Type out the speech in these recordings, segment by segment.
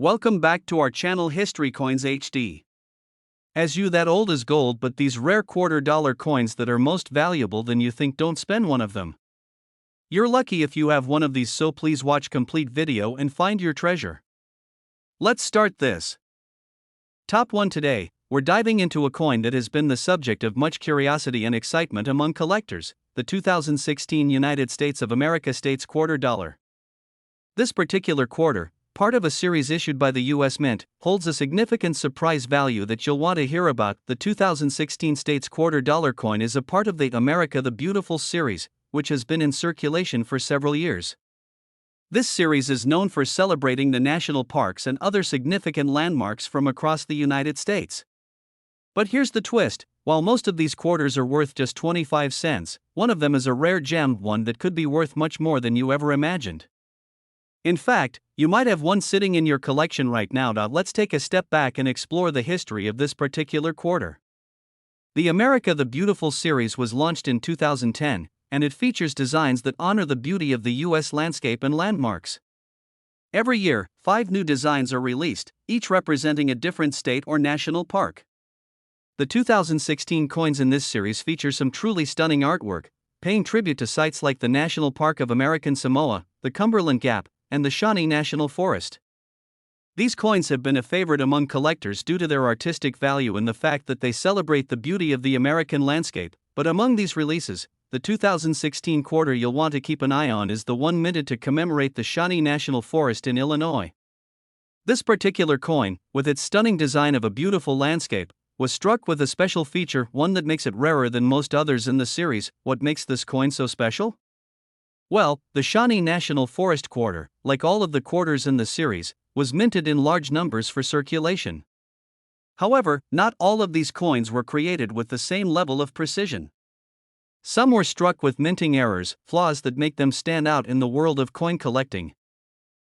Welcome back to our channel History Coins HD. As you that old is gold, but these rare $quarter coins that are most valuable than you think, don't spend one of them. You're lucky if you have one of these, so please watch complete video and find your treasure. Let's start this. Top 1 today, we're diving into a coin that has been the subject of much curiosity and excitement among collectors, the 2016 United States of America States $quarter. This particular quarter, part of a series issued by the U.S. Mint, holds a significant surprise value that you'll want to hear about. The 2016 States $quarter coin is a part of the America the Beautiful series, which has been in circulation for several years. This series is known for celebrating the national parks and other significant landmarks from across the United States. But here's the twist: while most of these quarters are worth just 25 cents, one of them is a rare gem, one that could be worth much more than you ever imagined. In fact, you might have one sitting in your collection right now. Let's take a step back and explore the history of this particular quarter. The America the Beautiful series was launched in 2010, and it features designs that honor the beauty of the U.S. landscape and landmarks. Every year, 5 new designs are released, each representing a different state or national park. The 2016 coins in this series feature some truly stunning artwork, paying tribute to sites like the National Park of American Samoa, the Cumberland Gap, and the Shawnee National Forest. These coins have been a favorite among collectors due to their artistic value and the fact that they celebrate the beauty of the American landscape. But among these releases, the 2016 quarter you'll want to keep an eye on is the one minted to commemorate the Shawnee National Forest in Illinois. This particular coin, with its stunning design of a beautiful landscape, was struck with a special feature, one that makes it rarer than most others in the series. What makes this coin so special? Well, the Shawnee National Forest quarter, like all of the quarters in the series, was minted in large numbers for circulation. However, not all of these coins were created with the same level of precision. Some were struck with minting errors, flaws that make them stand out in the world of coin collecting.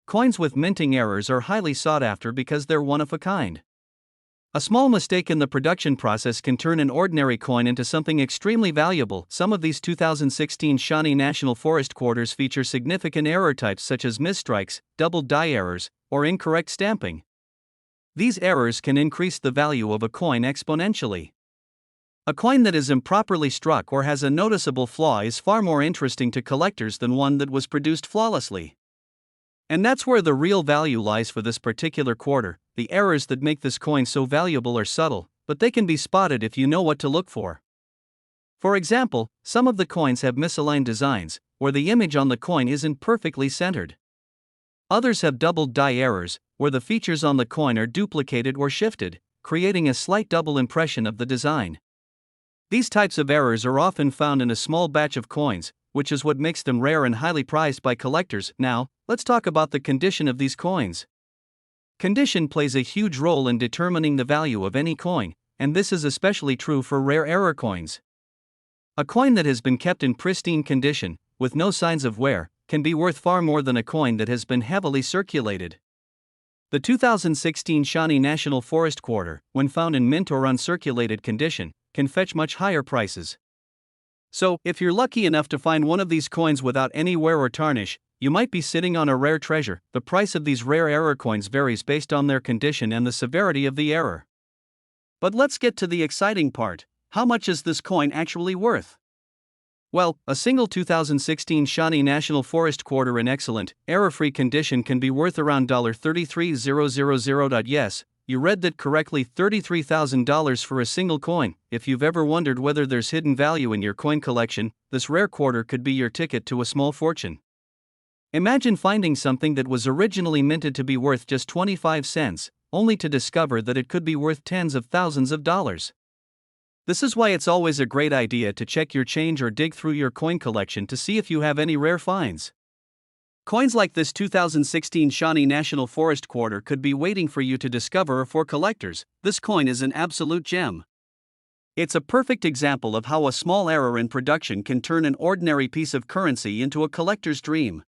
Coins with minting errors are highly sought after because they're one of a kind. A small mistake in the production process can turn an ordinary coin into something extremely valuable. Some of these 2016 Shawnee National Forest quarters feature significant error types such as misstrikes, double die errors, or incorrect stamping. These errors can increase the value of a coin exponentially. A coin that is improperly struck or has a noticeable flaw is far more interesting to collectors than one that was produced flawlessly. And that's where the real value lies for this particular quarter. The errors that make this coin so valuable are subtle, but they can be spotted if you know what to look for. For example, some of the coins have misaligned designs, where the image on the coin isn't perfectly centered. Others have double die errors, where the features on the coin are duplicated or shifted, creating a slight double impression of the design. These types of errors are often found in a small batch of coins, which is what makes them rare and highly prized by collectors. Now, let's talk about the condition of these coins. Condition plays a huge role in determining the value of any coin, and this is especially true for rare error coins. A coin that has been kept in pristine condition, with no signs of wear, can be worth far more than a coin that has been heavily circulated. The 2016 Shawnee National Forest quarter, when found in mint or uncirculated condition, can fetch much higher prices. So, if you're lucky enough to find one of these coins without any wear or tarnish, you might be sitting on a rare treasure. The price of these rare error coins varies based on their condition and the severity of the error. But let's get to the exciting part. How much is this coin actually worth? Well, a single 2016 Shawnee National Forest quarter in excellent, error-free condition can be worth around $33,000. Yes, you read that correctly, $33,000 for a single coin. If you've ever wondered whether there's hidden value in your coin collection, this rare quarter could be your ticket to a small fortune. Imagine finding something that was originally minted to be worth just 25 cents, only to discover that it could be worth tens of thousands of dollars. This is why it's always a great idea to check your change or dig through your coin collection to see if you have any rare finds. Coins like this 2016 Shawnee National Forest quarter could be waiting for you to discover. For collectors, this coin is an absolute gem. It's a perfect example of how a small error in production can turn an ordinary piece of currency into a collector's dream.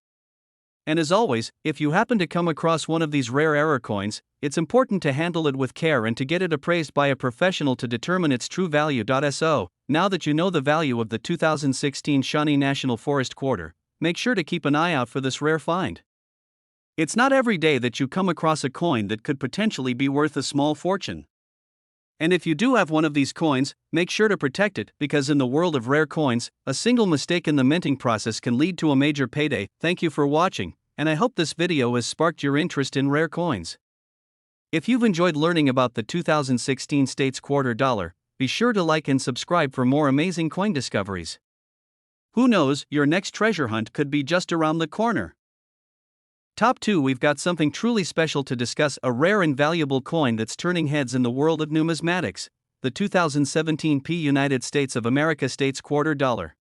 And as always, if you happen to come across one of these rare error coins, it's important to handle it with care and to get it appraised by a professional to determine its true value. So, now that you know the value of the 2016 Shawnee National Forest quarter, make sure to keep an eye out for this rare find. It's not every day that you come across a coin that could potentially be worth a small fortune. And if you do have one of these coins, make sure to protect it, because in the world of rare coins, a single mistake in the minting process can lead to a major payday. Thank you for watching, and I hope this video has sparked your interest in rare coins. If you've enjoyed learning about the 2016 States Quarter Dollar, be sure to like and subscribe for more amazing coin discoveries. Who knows, your next treasure hunt could be just around the corner. Top 2, we've got something truly special to discuss, a rare and valuable coin that's turning heads in the world of numismatics, the 2017 United States of America States Quarter Dollar.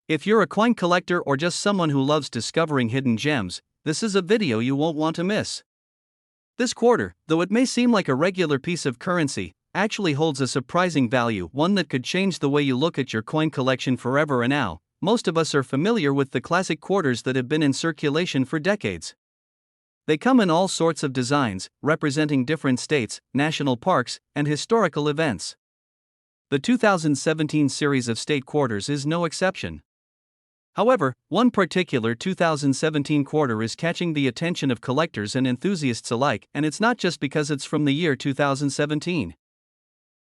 If you're a coin collector or just someone who loves discovering hidden gems, this is a video you won't want to miss. This quarter, though it may seem like a regular piece of currency, actually holds a surprising value, one that could change the way you look at your coin collection forever. And now, most of us are familiar with the classic quarters that have been in circulation for decades. They come in all sorts of designs, representing different states, national parks, and historical events. The 2017 series of state quarters is no exception. However, one particular 2017 quarter is catching the attention of collectors and enthusiasts alike, and it's not just because it's from the year 2017.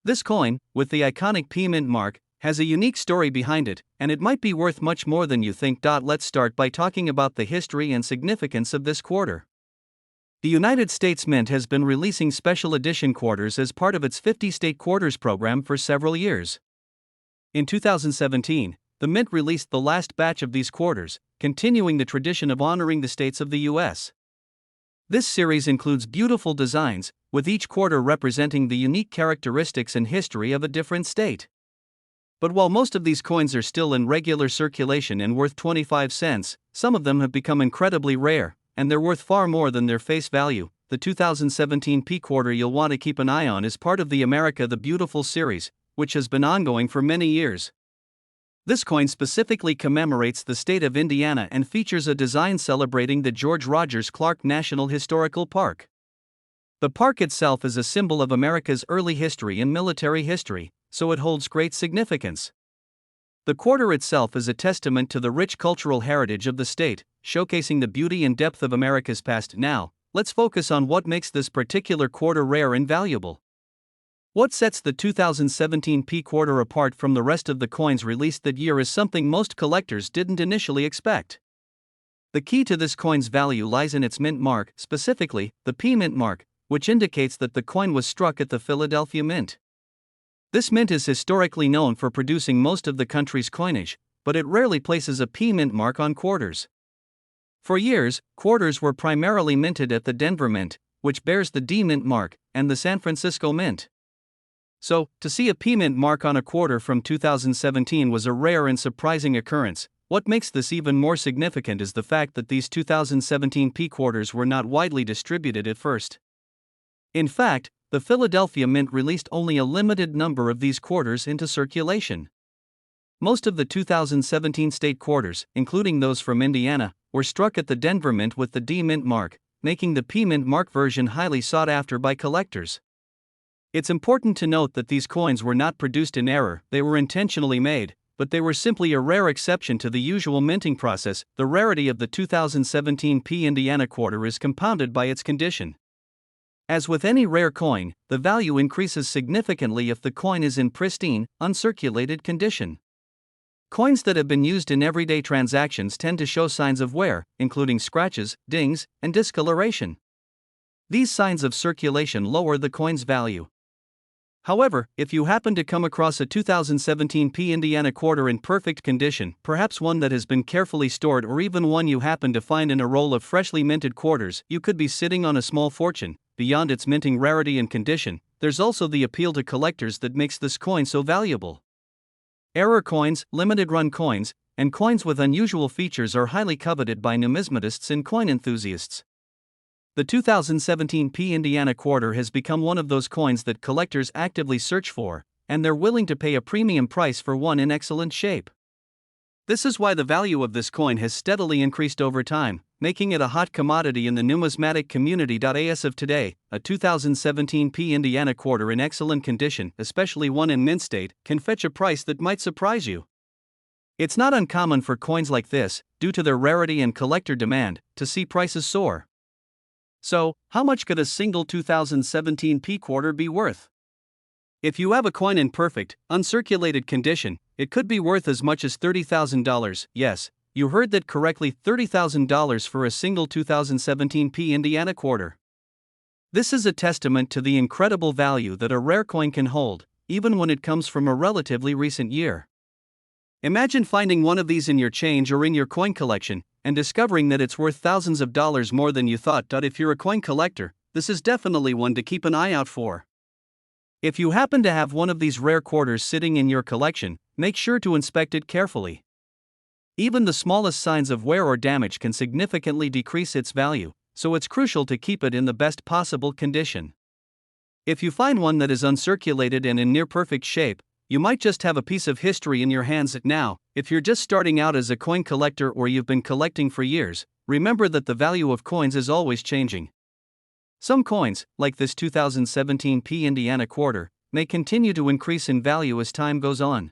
This coin, with the iconic P Mint mark, has a unique story behind it, and it might be worth much more than you think. Let's start by talking about the history and significance of this quarter. The United States Mint has been releasing special edition quarters as part of its 50-state quarters program for several years. In 2017, the Mint released the last batch of these quarters, continuing the tradition of honoring the states of the U.S. This series includes beautiful designs, with each quarter representing the unique characteristics and history of a different state. But while most of these coins are still in regular circulation and worth 25 cents, some of them have become incredibly rare, and they're worth far more than their face value. The 2017 P quarter you'll want to keep an eye on is part of the America the Beautiful series, which has been ongoing for many years. This coin specifically commemorates the state of Indiana and features a design celebrating the George Rogers Clark National Historical Park. The park itself is a symbol of America's early history and military history, so it holds great significance. The quarter itself is a testament to the rich cultural heritage of the state, showcasing the beauty and depth of America's past. Now, let's focus on what makes this particular quarter rare and valuable. What sets the 2017 P quarter apart from the rest of the coins released that year is something most collectors didn't initially expect. The key to this coin's value lies in its mint mark, specifically, the P Mint mark, which indicates that the coin was struck at the Philadelphia Mint. This mint is historically known for producing most of the country's coinage, but it rarely places a P Mint mark on quarters. For years, quarters were primarily minted at the Denver Mint, which bears the D Mint mark, and the San Francisco Mint. So, to see a P Mint mark on a quarter from 2017 was a rare and surprising occurrence. What makes this even more significant is the fact that these 2017 P quarters were not widely distributed at first. In fact, the Philadelphia Mint released only a limited number of these quarters into circulation. Most of the 2017 state quarters, including those from Indiana, were struck at the Denver Mint with the D Mint mark, making the P Mint mark version highly sought after by collectors. It's important to note that these coins were not produced in error, they were intentionally made, but they were simply a rare exception to the usual minting process. The rarity of the 2017 P Indiana quarter is compounded by its condition. As with any rare coin, the value increases significantly if the coin is in pristine, uncirculated condition. Coins that have been used in everyday transactions tend to show signs of wear, including scratches, dings, and discoloration. These signs of circulation lower the coin's value. However, if you happen to come across a 2017 P Indiana quarter in perfect condition, perhaps one that has been carefully stored or even one you happen to find in a roll of freshly minted quarters, you could be sitting on a small fortune. Beyond its minting rarity and condition, there's also the appeal to collectors that makes this coin so valuable. Error coins, limited-run coins, and coins with unusual features are highly coveted by numismatists and coin enthusiasts. The 2017 P Indiana quarter has become one of those coins that collectors actively search for, and they're willing to pay a premium price for one in excellent shape. This is why the value of this coin has steadily increased over time, making it a hot commodity in the numismatic community. As of today, a 2017 P Indiana quarter in excellent condition, especially one in mint state, can fetch a price that might surprise you. It's not uncommon for coins like this, due to their rarity and collector demand, to see prices soar. So, how much could a single 2017 P quarter be worth? If you have a coin in perfect, uncirculated condition, it could be worth as much as $30,000. Yes, you heard that correctly, $30,000 for a single 2017 P Indiana quarter. This is a testament to the incredible value that a rare coin can hold, even when it comes from a relatively recent year. Imagine finding one of these in your change or in your coin collection, and discovering that it's worth thousands of dollars more than you thought. If you're a coin collector, this is definitely one to keep an eye out for. If you happen to have one of these rare quarters sitting in your collection, make sure to inspect it carefully. Even the smallest signs of wear or damage can significantly decrease its value, so it's crucial to keep it in the best possible condition. If you find one that is uncirculated and in near perfect shape, you might just have a piece of history in your hands. Now, if you're just starting out as a coin collector or you've been collecting for years, remember that the value of coins is always changing. Some coins, like this 2017 P Indiana quarter, may continue to increase in value as time goes on.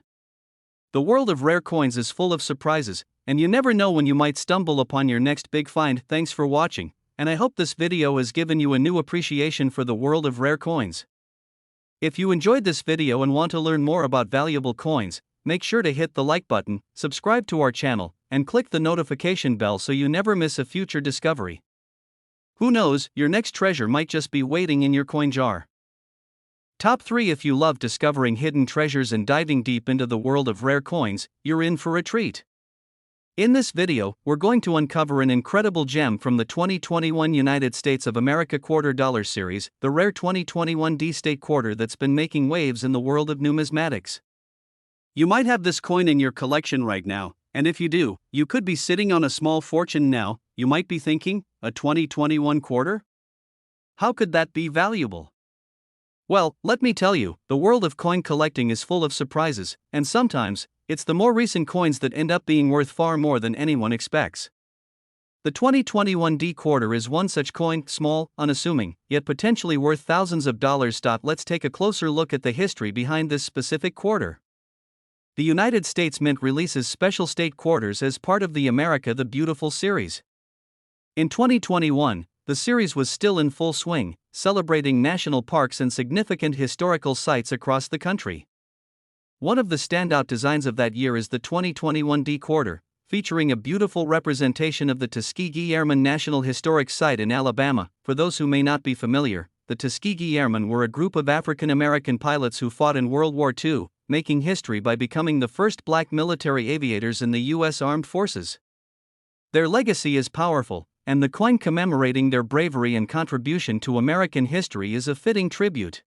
The world of rare coins is full of surprises, and you never know when you might stumble upon your next big find. Thanks for watching, and I hope this video has given you a new appreciation for the world of rare coins. If you enjoyed this video and want to learn more about valuable coins, make sure to hit the like button, subscribe to our channel, and click the notification bell so you never miss a future discovery. Who knows, your next treasure might just be waiting in your coin jar. Top 3. If you love discovering hidden treasures and diving deep into the world of rare coins, you're in for a treat. In this video, we're going to uncover an incredible gem from the 2021 United States of America quarter dollar series, the rare 2021 D-State quarter that's been making waves in the world of numismatics. You might have this coin in your collection right now, and if you do, you could be sitting on a small fortune now. You might be thinking, a 2021 quarter? How could that be valuable? Well, let me tell you, the world of coin collecting is full of surprises, and sometimes, it's the more recent coins that end up being worth far more than anyone expects. The 2021 D quarter is one such coin, small, unassuming, yet potentially worth thousands of dollars. Let's take a closer look at the history behind this specific quarter. The United States Mint releases special state quarters as part of the America the Beautiful series. In 2021, the series was still in full swing, celebrating national parks and significant historical sites across the country. One of the standout designs of that year is the 2021 D quarter, featuring a beautiful representation of the Tuskegee Airmen National Historic Site in Alabama. For those who may not be familiar, the Tuskegee Airmen were a group of African American pilots who fought in World War II, making history by becoming the first black military aviators in the U.S. Armed Forces. Their legacy is powerful, and the coin commemorating their bravery and contribution to American history is a fitting tribute.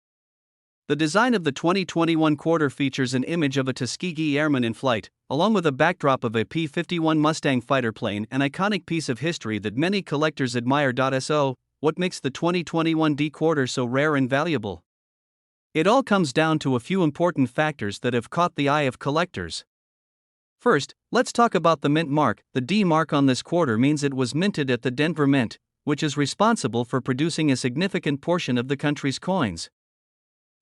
The design of the 2021 quarter features an image of a Tuskegee Airman in flight, along with a backdrop of a P-51 Mustang fighter plane, an iconic piece of history that many collectors admire. So, what makes the 2021 D quarter so rare and valuable? It all comes down to a few important factors that have caught the eye of collectors. First, let's talk about the mint mark. The D mark on this quarter means it was minted at the Denver Mint, which is responsible for producing a significant portion of the country's coins.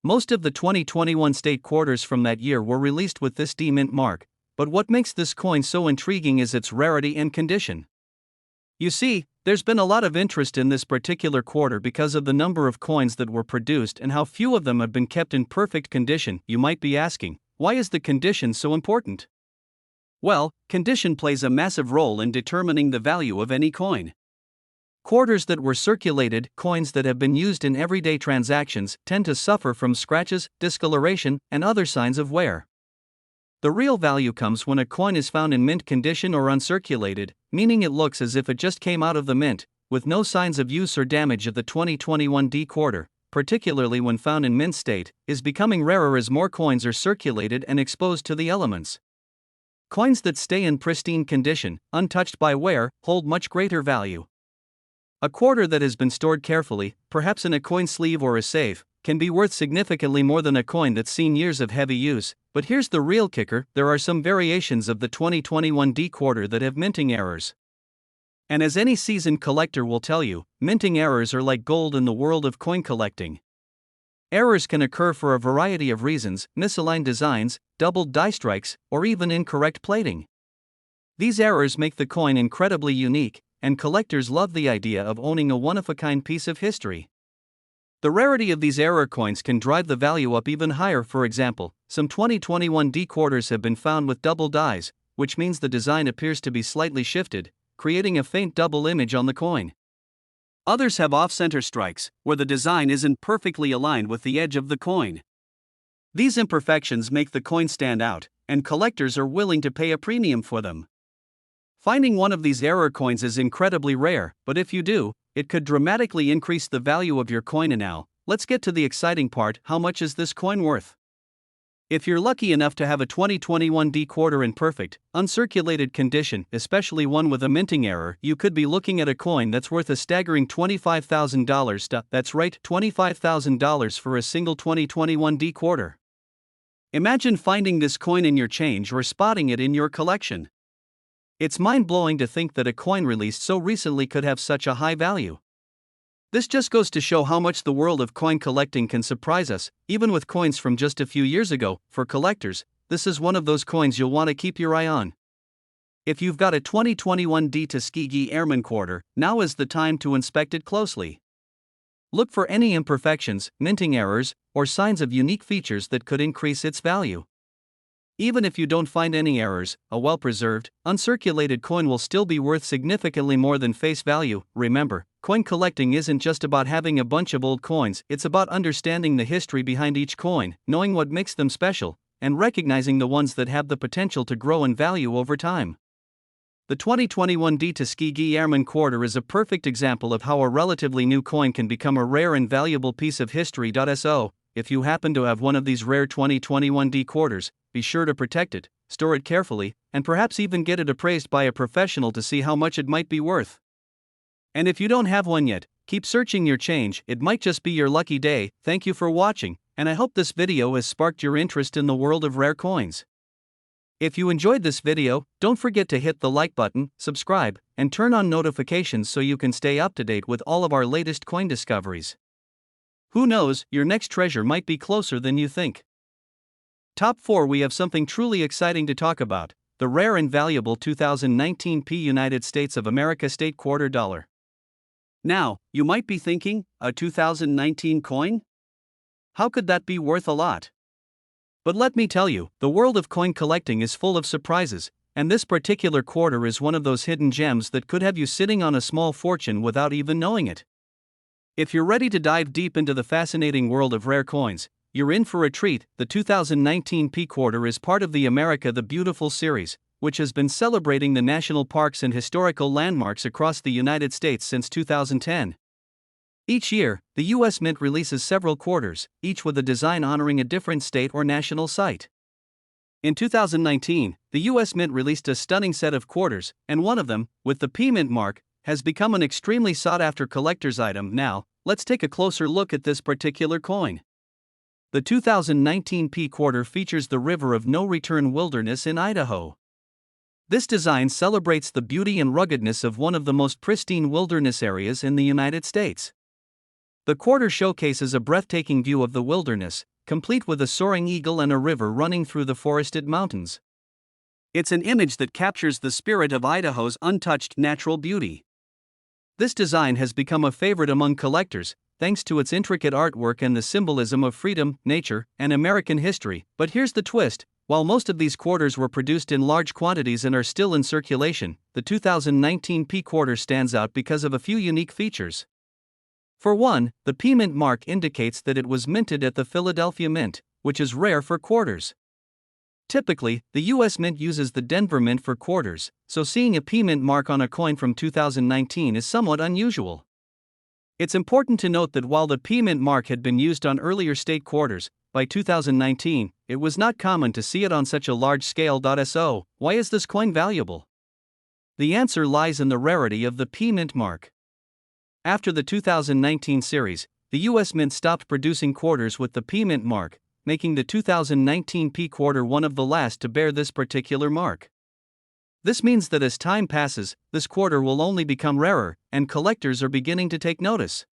Most of the 2021 state quarters from that year were released with this D mint mark, but what makes this coin so intriguing is its rarity and condition. You see, there's been a lot of interest in this particular quarter because of the number of coins that were produced and how few of them have been kept in perfect condition. You might be asking, why is the condition so important? Well, condition plays a massive role in determining the value of any coin. Quarters that were circulated, coins that have been used in everyday transactions, tend to suffer from scratches, discoloration, and other signs of wear. The real value comes when a coin is found in mint condition or uncirculated, meaning it looks as if it just came out of the mint, with no signs of use or damage. Of the 2021 D quarter, particularly when found in mint state, is becoming rarer as more coins are circulated and exposed to the elements. Coins that stay in pristine condition, untouched by wear, hold much greater value. A quarter that has been stored carefully, perhaps in a coin sleeve or a safe, can be worth significantly more than a coin that's seen years of heavy use. But here's the real kicker: there are some variations of the 2021 D quarter that have minting errors. And as any seasoned collector will tell you, minting errors are like gold in the world of coin collecting. Errors can occur for a variety of reasons: misaligned designs, doubled die strikes, or even incorrect plating. These errors make the coin incredibly unique, and collectors love the idea of owning a one-of-a-kind piece of history. The rarity of these error coins can drive the value up even higher. For example, some 2021 D quarters have been found with double dies, which means the design appears to be slightly shifted, creating a faint double image on the coin. Others have off-center strikes, where the design isn't perfectly aligned with the edge of the coin. These imperfections make the coin stand out, and collectors are willing to pay a premium for them. Finding one of these error coins is incredibly rare, but if you do, it could dramatically increase the value of your coin. And now, let's get to the exciting part: how much is this coin worth? If you're lucky enough to have a 2021 D quarter in perfect, uncirculated condition, especially one with a minting error, you could be looking at a coin that's worth a staggering $25,000. That's right, $25,000 for a single 2021 D quarter. Imagine finding this coin in your change or spotting it in your collection. It's mind-blowing to think that a coin released so recently could have such a high value. This just goes to show how much the world of coin collecting can surprise us, even with coins from just a few years ago. For collectors, this is one of those coins you'll want to keep your eye on. If you've got a 2021 D Tuskegee Airman quarter, now is the time to inspect it closely. Look for any imperfections, minting errors, or signs of unique features that could increase its value. Even if you don't find any errors, a well-preserved, uncirculated coin will still be worth significantly more than face value. Remember, coin collecting isn't just about having a bunch of old coins, it's about understanding the history behind each coin, knowing what makes them special, and recognizing the ones that have the potential to grow in value over time. The 2021 D Tuskegee Airman quarter is a perfect example of how a relatively new coin can become a rare and valuable piece of history. So, if you happen to have one of these rare 2021 D quarters, be sure to protect it, store it carefully, and perhaps even get it appraised by a professional to see how much it might be worth. And if you don't have one yet, keep searching your change, it might just be your lucky day. Thank you for watching, and I hope this video has sparked your interest in the world of rare coins. If you enjoyed this video, don't forget to hit the like button, subscribe, and turn on notifications so you can stay up to date with all of our latest coin discoveries. Who knows, your next treasure might be closer than you think. Top 4. We have something truly exciting to talk about: the rare and valuable 2019 United States of America State Quarter Dollar. Now, you might be thinking, a 2019 coin? How could that be worth a lot? But let me tell you, the world of coin collecting is full of surprises, and this particular quarter is one of those hidden gems that could have you sitting on a small fortune without even knowing it. If you're ready to dive deep into the fascinating world of rare coins, you're in for a treat. The 2019 P quarter is part of the America the Beautiful series, which has been celebrating the national parks and historical landmarks across the United States since 2010. Each year, the U.S. Mint releases several quarters, each with a design honoring a different state or national site. In 2019, the U.S. Mint released a stunning set of quarters, and one of them, with the P Mint mark, has become an extremely sought-after collector's item. Now, let's take a closer look at this particular coin. The 2019 P quarter features the River of No Return wilderness in Idaho. This design celebrates the beauty and ruggedness of one of the most pristine wilderness areas in the United States. The quarter showcases a breathtaking view of the wilderness, complete with a soaring eagle and a river running through the forested mountains. It's an image that captures the spirit of Idaho's untouched natural beauty. This design has become a favorite among collectors, thanks to its intricate artwork and the symbolism of freedom, nature, and American history. But here's the twist: while most of these quarters were produced in large quantities and are still in circulation, the 2019 P quarter stands out because of a few unique features. For one, the P Mint mark indicates that it was minted at the Philadelphia Mint, which is rare for quarters. Typically, the U.S. Mint uses the Denver Mint for quarters, so seeing a P Mint mark on a coin from 2019 is somewhat unusual. It's important to note that while the P Mint mark had been used on earlier state quarters, by 2019, it was not common to see it on such a large scale. So, why is this coin valuable? The answer lies in the rarity of the P Mint mark. After the 2019 series, the U.S. Mint stopped producing quarters with the P Mint mark, making the 2019 P quarter one of the last to bear this particular mark. This means that as time passes, this quarter will only become rarer, and collectors are beginning to take notice.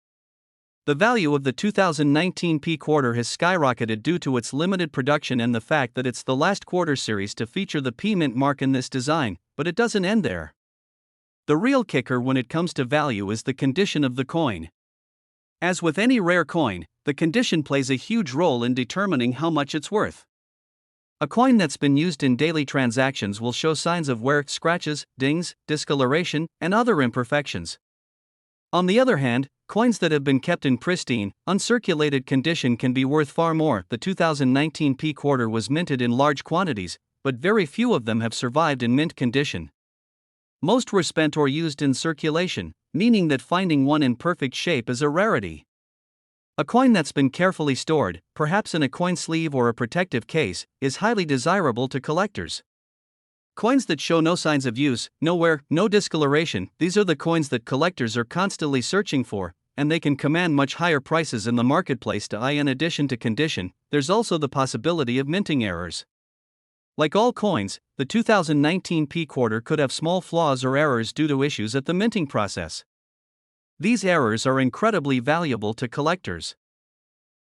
The value of the 2019 P quarter has skyrocketed due to its limited production and the fact that it's the last quarter series to feature the P Mint mark in this design, but it doesn't end there. The real kicker when it comes to value is the condition of the coin. As with any rare coin, the condition plays a huge role in determining how much it's worth. A coin that's been used in daily transactions will show signs of wear, scratches, dings, discoloration, and other imperfections. On the other hand, coins that have been kept in pristine, uncirculated condition can be worth far more. The 2019 P quarter was minted in large quantities, but very few of them have survived in mint condition. Most were spent or used in circulation, meaning that finding one in perfect shape is a rarity. A coin that's been carefully stored, perhaps in a coin sleeve or a protective case, is highly desirable to collectors. Coins that show no signs of use, no wear, no discoloration, these are the coins that collectors are constantly searching for, and they can command much higher prices in the marketplace. In addition to condition, there's also the possibility of minting errors. Like all coins, the 2019 P quarter could have small flaws or errors due to issues at the minting process. These errors are incredibly valuable to collectors.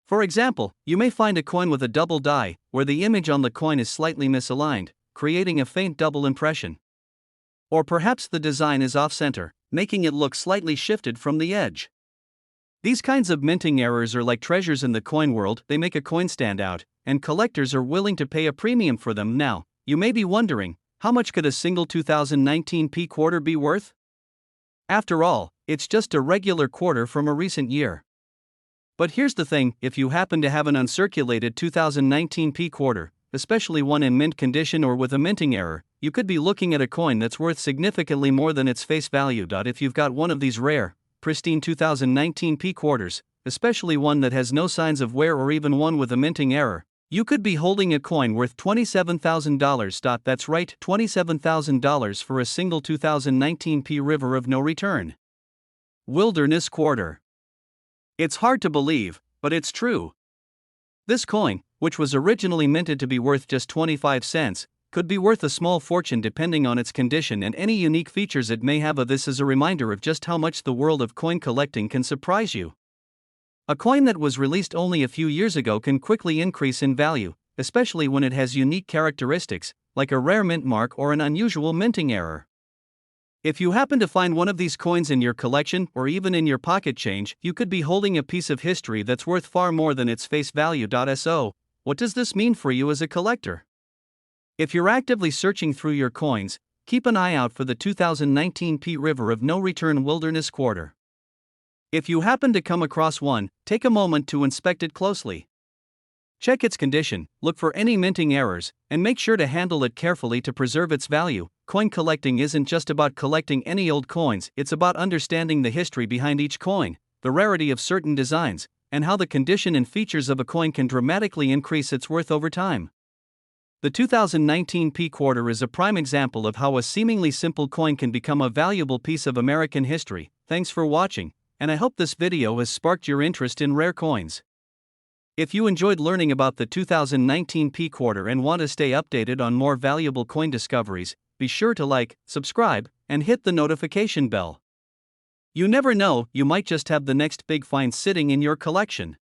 For example, you may find a coin with a double die, where the image on the coin is slightly misaligned, creating a faint double impression. Or perhaps the design is off-center, making it look slightly shifted from the edge. These kinds of minting errors are like treasures in the coin world. They make a coin stand out, and collectors are willing to pay a premium for them. Now, you may be wondering, how much could a single 2019 P quarter be worth? After all, it's just a regular quarter from a recent year. But here's the thing, if you happen to have an uncirculated 2019 P quarter, especially one in mint condition or with a minting error, you could be looking at a coin that's worth significantly more than its face value. If you've got one of these rare, pristine 2019 P quarters, especially one that has no signs of wear or even one with a minting error, you could be holding a coin worth $27,000. That's right, $27,000 for a single 2019 P River of No Return Wilderness Quarter. It's hard to believe, but it's true. This coin, which was originally minted to be worth just 25 cents, could be worth a small fortune depending on its condition and any unique features it may have. This is a reminder of just how much the world of coin collecting can surprise you. A coin that was released only a few years ago can quickly increase in value, especially when it has unique characteristics, like a rare mint mark or an unusual minting error. If you happen to find one of these coins in your collection or even in your pocket change, you could be holding a piece of history that's worth far more than its face value. So, what does this mean for you as a collector? If you're actively searching through your coins, keep an eye out for the 2019 P River of No Return Wilderness Quarter. If you happen to come across one, take a moment to inspect it closely. Check its condition, look for any minting errors, and make sure to handle it carefully to preserve its value. Coin collecting isn't just about collecting any old coins, it's about understanding the history behind each coin, the rarity of certain designs, and how the condition and features of a coin can dramatically increase its worth over time. The 2019 P quarter is a prime example of how a seemingly simple coin can become a valuable piece of American history. Thanks for watching, and I hope this video has sparked your interest in rare coins. If you enjoyed learning about the 2019 P quarter and want to stay updated on more valuable coin discoveries, be sure to like, subscribe, and hit the notification bell. You never know, you might just have the next big find sitting in your collection.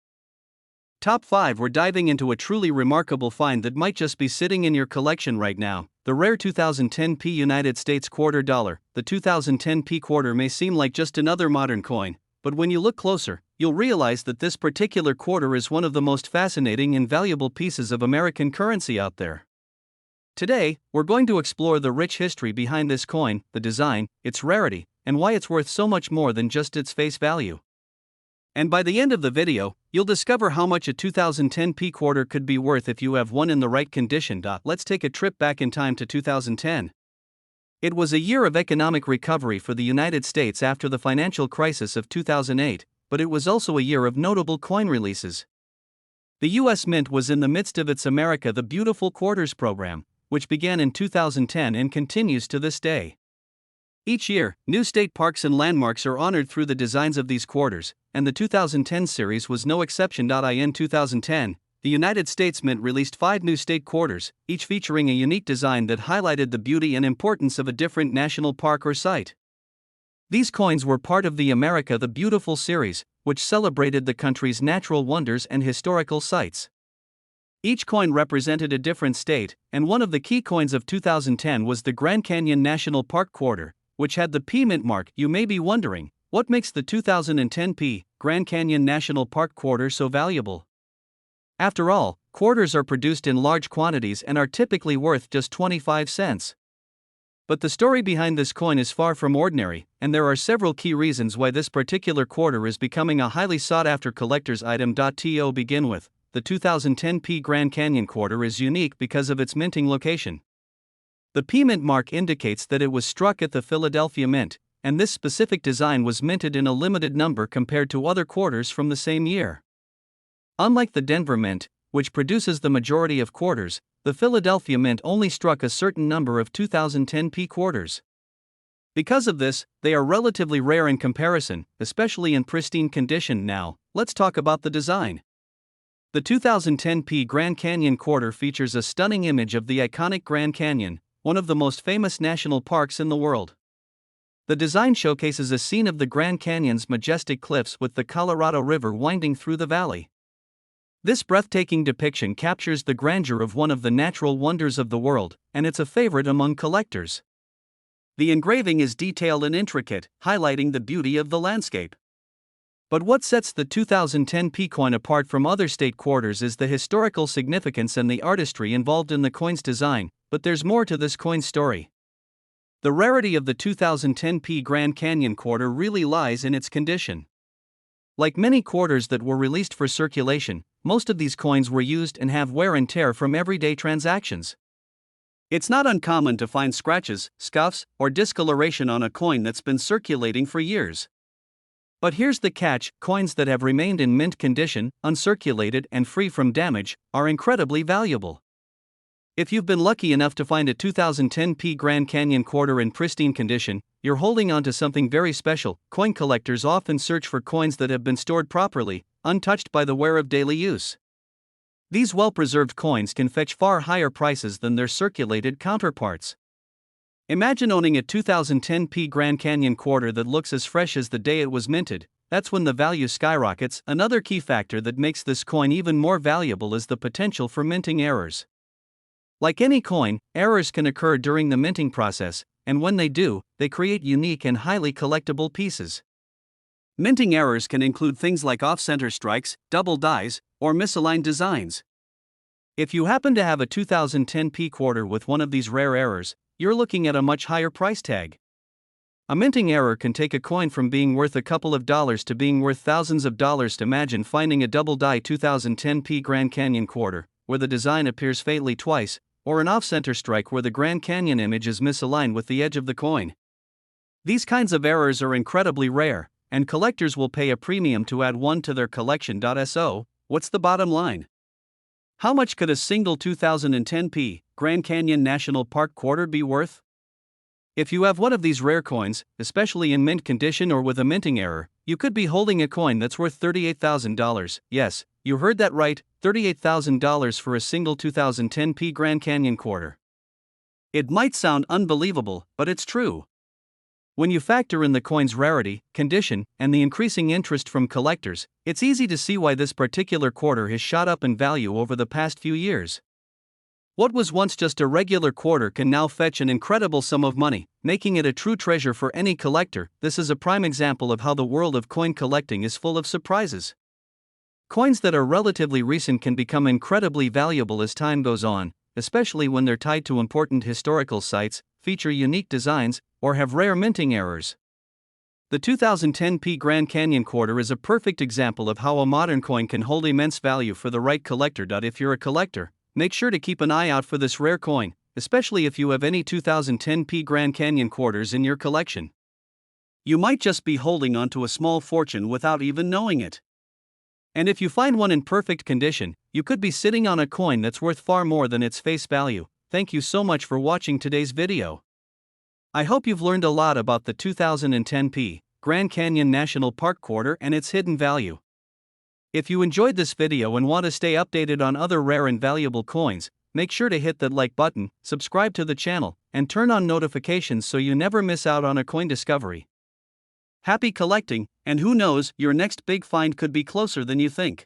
Top 5. We're diving into a truly remarkable find that might just be sitting in your collection right now. The rare 2010 P United States quarter dollar. The 2010 P quarter may seem like just another modern coin, but when you look closer, you'll realize that this particular quarter is one of the most fascinating and valuable pieces of American currency out there. Today, we're going to explore the rich history behind this coin, the design, its rarity, and why it's worth so much more than just its face value. And by the end of the video, you'll discover how much a 2010 P quarter could be worth if you have one in the right condition. Let's take a trip back in time to 2010. It was a year of economic recovery for the United States after the financial crisis of 2008, but it was also a year of notable coin releases. The U.S. Mint was in the midst of its America the Beautiful Quarters program, which began in 2010 and continues to this day. Each year, new state parks and landmarks are honored through the designs of these quarters, and the 2010 series was no exception. In 2010, the United States Mint released 5 new state quarters, each featuring a unique design that highlighted the beauty and importance of a different national park or site. These coins were part of the America the Beautiful series, which celebrated the country's natural wonders and historical sites. Each coin represented a different state, and one of the key coins of 2010 was the Grand Canyon National Park quarter, which had the P mint mark. You may be wondering, what makes the 2010 P Grand Canyon National Park quarter so valuable? After all, quarters are produced in large quantities and are typically worth just 25 cents. But the story behind this coin is far from ordinary, and there are several key reasons why this particular quarter is becoming a highly sought-after collector's item. To begin with, the 2010 P Grand Canyon quarter is unique because of its minting location. The P mint mark indicates that it was struck at the Philadelphia Mint, and this specific design was minted in a limited number compared to other quarters from the same year. Unlike the Denver Mint, which produces the majority of quarters, the Philadelphia Mint only struck a certain number of 2010 P quarters. Because of this, they are relatively rare in comparison, especially in pristine condition. Now, let's talk about the design. The 2010 P Grand Canyon quarter features a stunning image of the iconic Grand Canyon, one of the most famous national parks in the world. The design showcases a scene of the Grand Canyon's majestic cliffs with the Colorado River winding through the valley. This breathtaking depiction captures the grandeur of one of the natural wonders of the world, and it's a favorite among collectors. The engraving is detailed and intricate, highlighting the beauty of the landscape. But what sets the 2010 P coin apart from other state quarters is the historical significance and the artistry involved in the coin's design, but there's more to this coin's story. The rarity of the 2010 P Grand Canyon quarter really lies in its condition. Like many quarters that were released for circulation, most of these coins were used and have wear and tear from everyday transactions. It's not uncommon to find scratches, scuffs, or discoloration on a coin that's been circulating for years. But here's the catch: coins that have remained in mint condition, uncirculated, and free from damage, are incredibly valuable. If you've been lucky enough to find a 2010 P Grand Canyon quarter in pristine condition, you're holding on to something very special. Coin collectors often search for coins that have been stored properly, untouched by the wear of daily use. These well-preserved coins can fetch far higher prices than their circulated counterparts. Imagine owning a 2010 P Grand Canyon quarter that looks as fresh as the day it was minted. That's when the value skyrockets. Another key factor that makes this coin even more valuable is the potential for minting errors. Like any coin, errors can occur during the minting process, and when they do, they create unique and highly collectible pieces. Minting errors can include things like off-center strikes, double dies, or misaligned designs. If you happen to have a 2010 P quarter with one of these rare errors, you're looking at a much higher price tag. A minting error can take a coin from being worth a couple of dollars to being worth thousands of dollars. Imagine finding a double die 2010 P Grand Canyon quarter, where the design appears fatally twice, or an off-center strike where the Grand Canyon image is misaligned with the edge of the coin. These kinds of errors are incredibly rare, and collectors will pay a premium to add one to their collection. So, what's the bottom line? How much could a single 2010 P Grand Canyon National Park quarter be worth? If you have one of these rare coins, especially in mint condition or with a minting error, you could be holding a coin that's worth $38,000. Yes, you heard that right, $38,000 for a single 2010 P Grand Canyon quarter. It might sound unbelievable, but it's true. When you factor in the coin's rarity, condition, and the increasing interest from collectors, it's easy to see why this particular quarter has shot up in value over the past few years. What was once just a regular quarter can now fetch an incredible sum of money, making it a true treasure for any collector. This is a prime example of how the world of coin collecting is full of surprises. Coins that are relatively recent can become incredibly valuable as time goes on, especially when they're tied to important historical sites, feature unique designs, or have rare minting errors. The 2010 P Grand Canyon quarter is a perfect example of how a modern coin can hold immense value for the right collector. If you're a collector, make sure to keep an eye out for this rare coin, especially if you have any 2010 P Grand Canyon quarters in your collection. You might just be holding onto a small fortune without even knowing it. And if you find one in perfect condition, you could be sitting on a coin that's worth far more than its face value. Thank you so much for watching today's video. I hope you've learned a lot about the 2010 P Grand Canyon National Park quarter and its hidden value. If you enjoyed this video and want to stay updated on other rare and valuable coins, make sure to hit that like button, subscribe to the channel, and turn on notifications so you never miss out on a coin discovery. Happy collecting, and who knows, your next big find could be closer than you think.